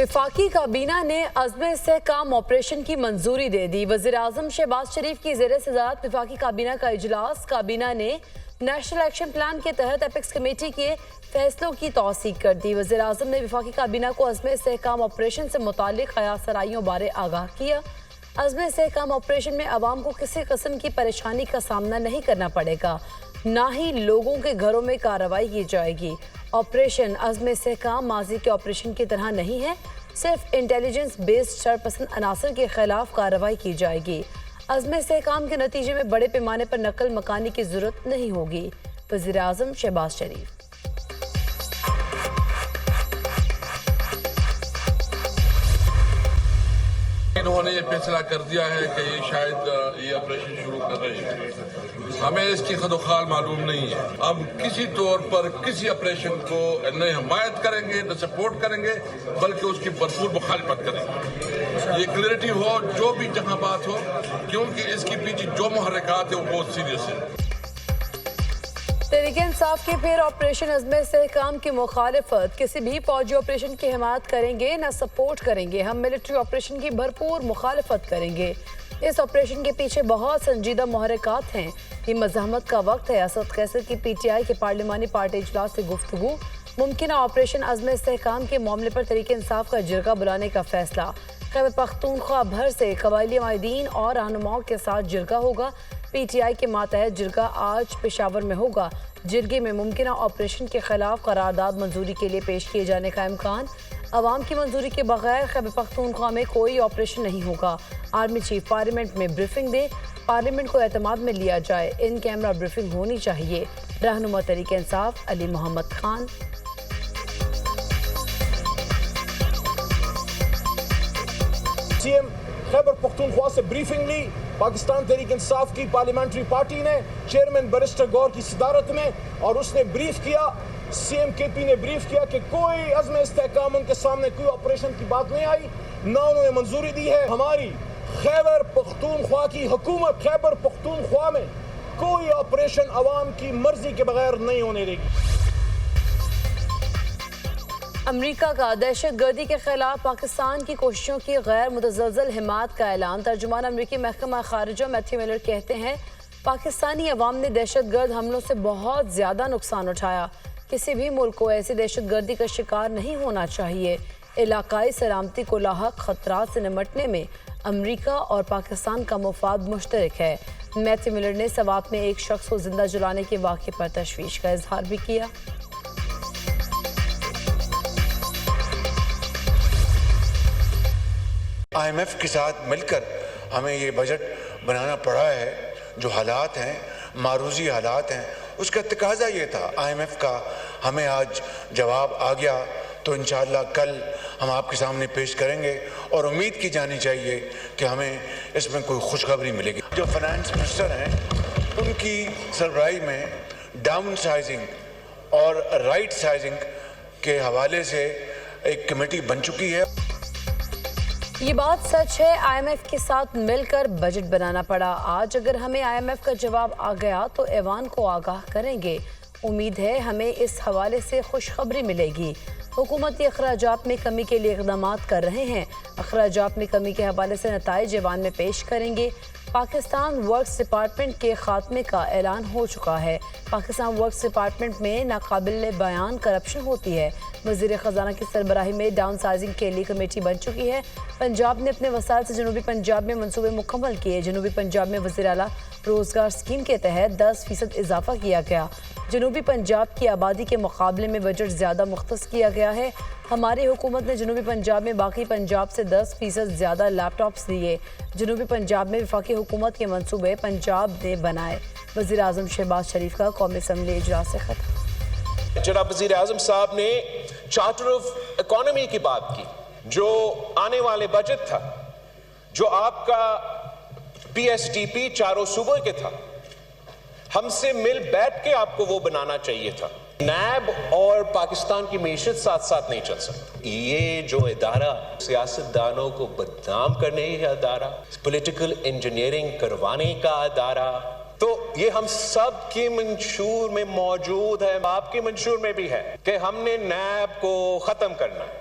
वफाकी काबीना ने अज़्म इस्तेहकाम ऑपरेशन की मंजूरी दे दी। वज़ीर-ए-आज़म शहबाज शरीफ की ज़ेर सदारत वफाकी काबीना का इजलास। काबीना ने नेशनल एक्शन प्लान के तहत एपेक्स कमेटी के फैसलों की तौसीक कर दी। वज़ीर-ए-आज़म ने वफाकी काबीना को अज़्म इस्तेहकाम ऑपरेशन से मुतालिक हयासराइयों बारे आगाह किया। अज़्म इस्तेहकाम ऑपरेशन में अवाम को किसी किस्म की परेशानी का सामना नहीं करना पड़ेगा, ना ही लोगों के घरों में कार्रवाई की जाएगी। ऑपरेशन अज़्म इस्तेहकाम माजी के ऑपरेशन की तरह नहीं है, सिर्फ इंटेलिजेंस बेस्ड शरपसंद अनासर के खिलाफ कार्रवाई की जाएगी। अज़्म इस्तेहकाम के नतीजे में बड़े पैमाने पर नकल मकानी की जरूरत नहीं होगी। वज़ीर-ए-आज़म शहबाज शरीफ। इन्होंने ये फैसला कर दिया है कि ये शायद ये ऑपरेशन शुरू कर रहे हैं। हमें इसकी खदोखाल मालूम नहीं है। हम किसी तौर पर किसी ऑपरेशन को न हमायत करेंगे न सपोर्ट करेंगे, बल्कि उसकी भरपूर मुखालफत करेंगे। ये क्लियरिटी हो जो भी जहां बात हो, क्योंकि इसके पीछे जो मुहर्रिकात है वो बहुत सीरियस है। तहरीक इंसाफ के फिर ऑपरेशन अज़्म इस्तेहकाम की मुखालिफत। किसी भी फौजी ऑपरेशन की हिमायत करेंगे न सपोर्ट करेंगे। हम मिलिट्री ऑपरेशन की भरपूर मुखालिफत करेंगे। इस ऑपरेशन के पीछे बहुत संजीदा मुहर्रिकात हैं। ये मज़ाहमत का वक्त है। असद कैसर की PTI के पार्लिमानी पार्टी इजलास से गुफ्तगू। मुमकिन ऑपरेशन अज़्म इस्तेहकाम के मामले पर तहरीक इंसाफ का जिरगा बुलाने का फैसला। खैबर पख्तूनख्वा भर से कबायली माहिदीन और रहनुमाओं के साथ जिरगा होगा। PTI के मातहत जिरगा आज पेशावर में होगा। जिरगे में मुमकिना ऑपरेशन के खिलाफ करारदाद मंजूरी के लिए पेश किए जाने का इम्कान। अवाम की मंजूरी के बगैर खैबर पख्तूनख्वा में कोई ऑपरेशन नहीं होगा। आर्मी चीफ पार्लियामेंट में ब्रीफिंग दे, पार्लियामेंट को एतमाद में लिया जाए। इन कैमरा ब्रीफिंग होनी चाहिए। रहनुमा तहरीक इंसाफ अली मोहम्मद खान। CM खैबर पख्तूनख्वा से ब्रीफिंग ली। पाकिस्तान तहरीक इंसाफ की पार्लियामेंट्री पार्टी ने चेयरमैन बैरिस्टर गौर की सदारत में, और उसने ब्रीफ किया, CM KP ने ब्रीफ किया कि कोई अज़्म इस्तेहकाम उनके सामने कोई ऑपरेशन की बात नहीं आई, ना उन्होंने मंजूरी दी है। हमारी खैबर पख्तूनख्वा की हुकूमत खैबर पख्तूनख्वा में कोई ऑपरेशन अवाम की मर्जी के बगैर नहीं होने देगी। अमरीका का दहशत गर्दी के खिलाफ पाकिस्तान की कोशिशों की गैर मुतज़लज़ल हिमायत का ऐलान। तर्जुमान अमरीकी महकमा खारिजा मैथ्यू मिलर कहते हैं, पाकिस्तानी अवाम ने दहशत गर्द हमलों से बहुत ज़्यादा नुकसान उठाया। किसी भी मुल्क को ऐसी दहशत गर्दी का शिकार नहीं होना चाहिए। इलाकाई सलामती को लाहक खतरात से निमटने में अमरीका और पाकिस्तान का मुफाद मुश्तरक है। मैथ्यू मिलर ने सवात में एक शख्स को जिंदा जलाने के वाक़े पर तशवीश का इजहार भी किया। IMF के साथ मिलकर हमें ये बजट बनाना पड़ा है। जो हालात हैं, मारूजी हालात हैं, उसका तकाजा ये था। IMF का हमें आज जवाब आ गया, तो इंशाअल्लाह कल हम आपके सामने पेश करेंगे, और उम्मीद की जानी चाहिए कि हमें इसमें कोई खुशखबरी मिलेगी। जो फाइनेंस मिनिस्टर हैं, उनकी सरबराही में डाउन साइजिंग और राइट साइजिंग के हवाले से एक कमेटी बन चुकी है। ये बात सच है, IMF के साथ मिलकर बजट बनाना पड़ा। आज अगर हमें IMF का जवाब आ गया तो ऐवान को आगाह करेंगे। उम्मीद है हमें इस हवाले से खुशखबरी मिलेगी। हुकूमती अखराजात में कमी के लिए इक़दाम कर रहे हैं। अखराजात में कमी के हवाले से नताइज ऐवान में पेश करेंगे। पाकिस्तान वर्क्स डिपार्टमेंट के खात्मे का ऐलान हो चुका है। पाकिस्तान वर्क्स डिपार्टमेंट में नाकाबिल बयान करप्शन होती है। वज़ीर ख़जाना की सरबराही में डाउन साइजिंग के लिए कमेटी बन चुकी है। पंजाब ने अपने वसाइल से जनूबी पंजाब में मनसूबे मुकम्मल किए। जनूबी पंजाब में वज़ीर आला रोज़गार स्कीम के तहत 10% इजाफा किया गया। जनूबी पंजाब की आबादी के मुकाबले में बजट ज़्यादा मुख्तस किया गया है। हमारी हुकूमत ने जनूबी पंजाब में बाकी पंजाब से 10% ज़्यादा लैपटॉप्स दिए। जनूबी पंजाब में वफाकी हुकूमत के मंसूबे पंजाब ने बनाए। वज़ीर-ए-आज़म शहबाज शरीफ का कौमी असम्बली इजलास से खत्म। जनाब वज़ीर-ए-आज़म साहब ने चार्टर ऑफ इकोनॉमी की बात की, जो आने वाले बजट था, जो आपका PSTP चारों सूबों के था, हमसे मिल बैठ के आपको वो बनाना चाहिए था। नैब और पाकिस्तान की मीशत साथ साथ नहीं चल सकती। ये जो इदारा सियासतदानों को बदनाम करने का इदारा, पॉलिटिकल इंजीनियरिंग करवाने का इदारा, तो ये हम सब की मंशूर में मौजूद है, आपके मंशूर में भी है कि हमने नैब को खत्म करना है।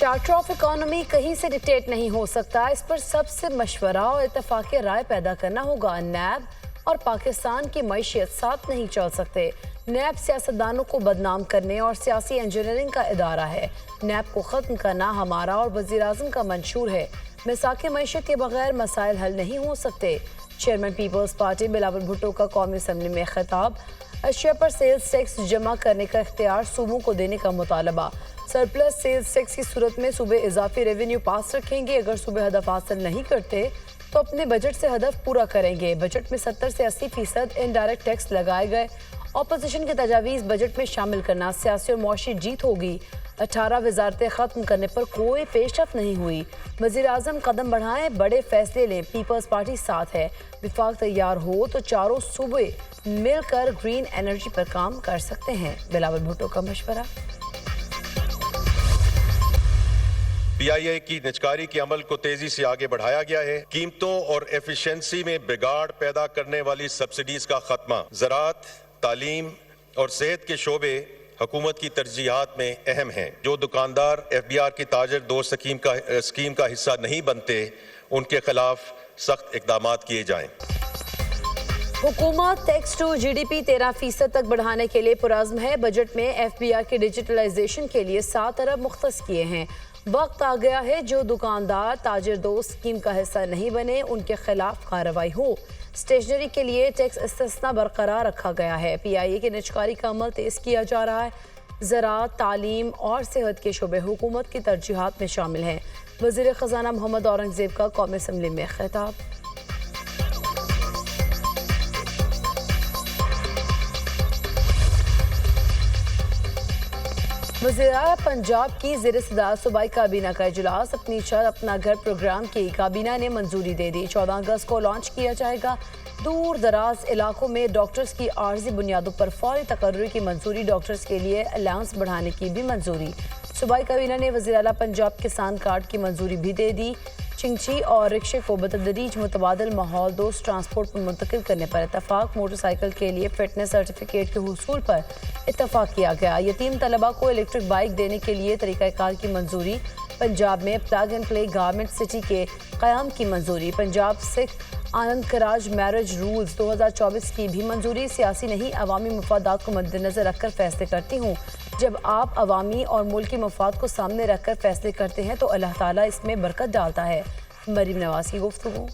चार्टर ऑफ इकोनॉमी कहीं से डिक्टेट नहीं हो सकता, इस पर सबसे मशवरा और इत्तेफाक राय पैदा करना होगा। नैब और पाकिस्तान की मईशत साथ नहीं चल सकते। नैब सियासतदानों को बदनाम करने और सियासी इंजीनियरिंग का इदारा है। नैब को ख़त्म करना हमारा और वज़ीर-ए-आज़म का मंशूर है। मिसाक़ मईशत के बगैर मसाइल हल नहीं हो सकते। चेयरमैन पीपल्स पार्टी बिलावल भुट्टो का कौमी असम्बली में खिताब। अशिया पर सेल्स टैक्स जमा करने का इख्तियार सूबों को देने का मुतालबा। सरप्लस सेल्स टैक्स की सूरत में सूबे इजाफी रेवेन्यू पास रखेंगे। अगर सूबे हदफ हासिल नहीं करते तो अपने बजट से हदफ पूरा करेंगे। बजट में 70 से 80% इनडायरेक्ट टैक्स लगाए गए। अपोजिशन की तजावीज़ बजट में शामिल करना सियासी और मुआशी जीत होगी। 18 वजारतें ख़त्म करने पर कोई पेशरफ नहीं हुई। वज़ीर-ए-आज़म कदम बढ़ाएं, बड़े फैसले लें। पीपल्स पार्टी साथ है। विफाक तैयार हो तो चारों सूबे मिलकर ग्रीन एनर्जी पर काम कर सकते हैं। बिलावल भुट्टो का मशवरा। PIA की निजकारी के अमल को तेजी से आगे बढ़ाया गया है। कीमतों और एफिशिएंसी में बिगाड़ पैदा करने वाली सब्सिडीज का खात्मा, ज़राअत, तालीम और सेहत के शोबे हुकूमत की तरजीहात में अहम हैं। जो दुकानदार FBR की ताजर दोस्त स्कीम का हिस्सा नहीं बनते, उनके खिलाफ सख्त इकदाम किए जाएं। हुकूमत टैक्स टू GDP 13% तक बढ़ाने के लिए पुरज़्म है। बजट में FBR के डिजिटलाइजेशन के लिए 7 अरब मुख्तस किए हैं। वक्त आ गया है जो दुकानदार ताजिर दोस्त स्कीम का हिस्सा नहीं बने, उनके खिलाफ कार्रवाई हो। स्टेशनरी के लिए टैक्स इस्तिस्ना बरकरार रखा गया है। PIA की निजकारी का अमल तेज किया जा रहा है। ज़राअत, तालीम और सेहत के शोबे हुकूमत की तरजीहात में शामिल हैं। वज़ीर ख़ज़ाना मोहम्मद औरंगज़ेब का कौमी असम्बली में खिताब। वज़ीर पंजाब की ज़ेर सदारत सूबाई काबीना का इजलास। अपनी छत अपना घर प्रोग्राम की काबीना ने मंजूरी दे दी। 14 अगस्त को लॉन्च किया जाएगा। दूर दराज इलाकों में डॉक्टर्स की आर्जी बुनियादों पर फौरी तकर्रुर की मंजूरी। डॉक्टर्स के लिए अलाउंस बढ़ाने की भी मंजूरी। सूबाई काबीना ने वज़ीर आला पंजाब किसान कार्ड की मंजूरी भी दे दी। चिंची और रिक्शे को बतदरीज मुतबादिल माहौल दोस्त ट्रांसपोर्ट पर मुंतकिल करने पर इत्तफाक। मोटरसाइकिल के लिए फिटनेस सर्टिफिकेट के हुसूल पर इत्तफाक किया गया। यतीम तलबा को इलेक्ट्रिक बाइक देने के लिए तरीक़ाकार की मंजूरी। पंजाब में plug and play garment city के क़याम की मंजूरी। पंजाब सिख आनंद खराज मैरिज रूल्स 2024 की भी मंजूरी। सियासी नहीं, अवामी मफादात को मद्देनजर रखकर फैसले करती हूँ। जब आप अवामी और मुल्की मफाद को सामने रखकर फैसले करते हैं तो अल्लाह ताला इसमें बरकत डालता है। मरीम नवाज की गुफ्तगू।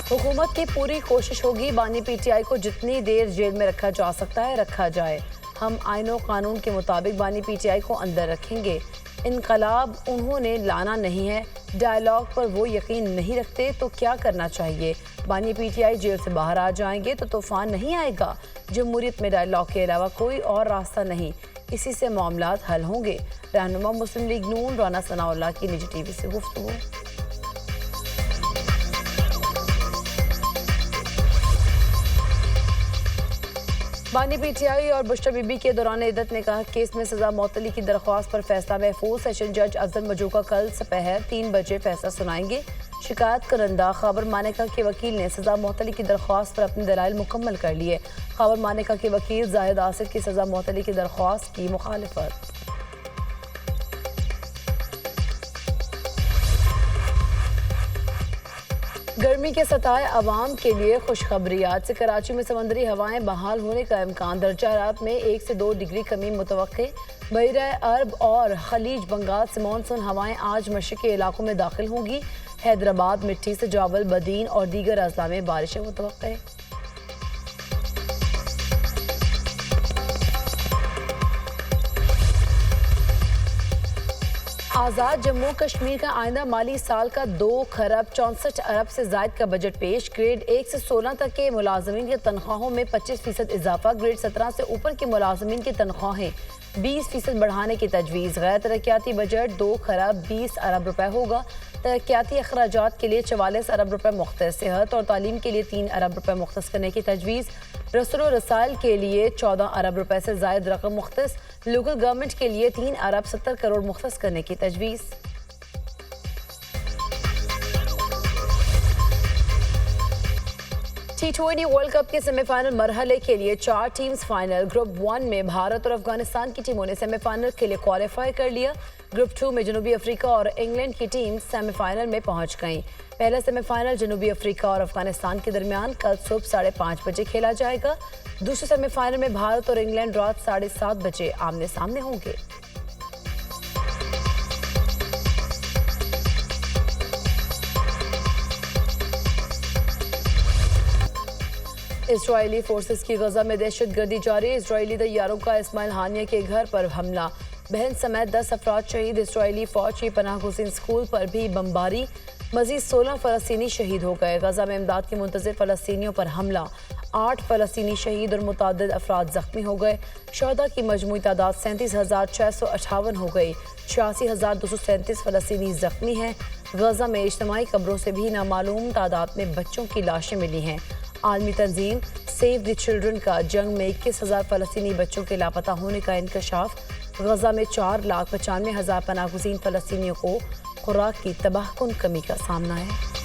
हुकूमत की पूरी कोशिश होगी बानी PTI को जितनी देर जेल में रखा जा सकता है रखा जाए। हम आईन और कानून के मुताबिक बानी PTI को अंदर रखेंगे। इनकलाब उन्होंने लाना नहीं है। डायलॉग पर वो यकीन नहीं रखते तो क्या करना चाहिए? बानी PTI जेल से बाहर आ जाएंगे तो तूफान नहीं आएगा। जमहूरियत में डायलॉग के अलावा कोई और रास्ता नहीं, इसी से मामलात हल होंगे। रहनुमा मुस्लिम लीग नून राना सनाउल्लाह की निजी TV से गुफ्तगू। बानी PTI और बुश्रा बीबी के दौरान इद्दत ने कहा केस में सजा मौतली की दरख्वास्त पर फैसला महफूज। सेशन जज अफजल मजूका कल सपहर 3 बजे फैसला सुनाएंगे। शिकायत करंदा खबर मानेका के वकील ने सजा मौतली की दरख्वास्त पर अपने दलाइल मुकम्मल कर लिए। खबर मानेका के वकील जाहिद आसिफ की सजा मौतली की दरख्वास्त की मुखालिफत। गर्मी के सताए अवाम के लिए खुशखबरी। आज से कराची में समंदरी हवाएं बहाल होने का इम्कान। दर्जा हरारत में 1 से 2 डिग्री कमी मुतवक्के। बहरा अरब और खलीज बंगाल से मानसून हवाएं आज मशरक़ी इलाकों में दाखिल होंगी। हैदराबाद, मिट्टी से जावल, बदीन और दीगर अजला में बारिशें मुतवक्के। आज़ाद जम्मू कश्मीर का आइंदा माली साल का 2 खरब 64 अरब से जायद का बजट पेश। ग्रेड 1 से 16 तक के मुलाजमीन की तनख्वाहों में 25% इजाफा। ग्रेड 17 से ऊपर के मुलाजमीन की तनख्वाहें 20% बढ़ाने की तजवीज़। गैर तरक्याती बजट 2 खरब 20 अरब रुपए होगा। तरक्याती अखराजात के लिए 44 अरब रुपए मुख्तस। सेहत और तालीम के लिए 3 अरब रुपए मुख्तस करने की तजवीज़। रसूल व रसाइल के लिए 14 अरब रुपए से जायद रकम मुख्तस। लोकल गवर्नमेंट के लिए 3 अरब 70 करोड़ मुख्तस करने की तजवीज़। T20 वर्ल्ड कप के सेमीफाइनल मरहले के लिए 4 टीम्स फाइनल। ग्रुप 1 में भारत और अफगानिस्तान की टीमों ने सेमीफाइनल के लिए क्वालिफाई कर लिया। ग्रुप 2 में जनूबी अफ्रीका और इंग्लैंड की टीम सेमीफाइनल में पहुंच गईं। पहला सेमीफाइनल जनूबी अफ्रीका और अफगानिस्तान के दरमियान कल सुबह 5:30 बजे खेला जाएगा। दूसरे सेमीफाइनल में भारत और इंग्लैंड रात 7:30 बजे आमने सामने होंगे। इजरायली फोर्सेस की गजा में दहशतगर्दी जारी। इजरायली तैयारों का इस्माइल हानिया के घर पर हमला, बहन समेत 10 अफराद शहीद। इजरायली फौज की पनाह गुज़ीन स्कूल पर भी बमबारी, मजीद 16 फ़लस्तीनी शहीद हो गए। गजा में इमदाद के मुंतज़िर फ़लस्तीनियों पर हमला, 8 फ़लस्तीनी शहीद और मुतअद्दिद अफराद जख्मी हो गए। शहदा की मजमूई तादाद 37,658 हो गई। 86,237 फ़लस्तीनी जख्मी हैं। गजा में इज्तिमाई कब्रों से भी नामालूम तादाद में बच्चों की लाशें मिली हैं। आलमी तंजीम सेव द चिल्ड्रन का जंग में 21,000 फ़लस्तीनी बच्चों के लापता होने का इंकशाफ। गजा में 4,95,000 पनाह गुज़ीन फ़लस्तीनियों को खुराक की तबाहकुन कमी का सामना है।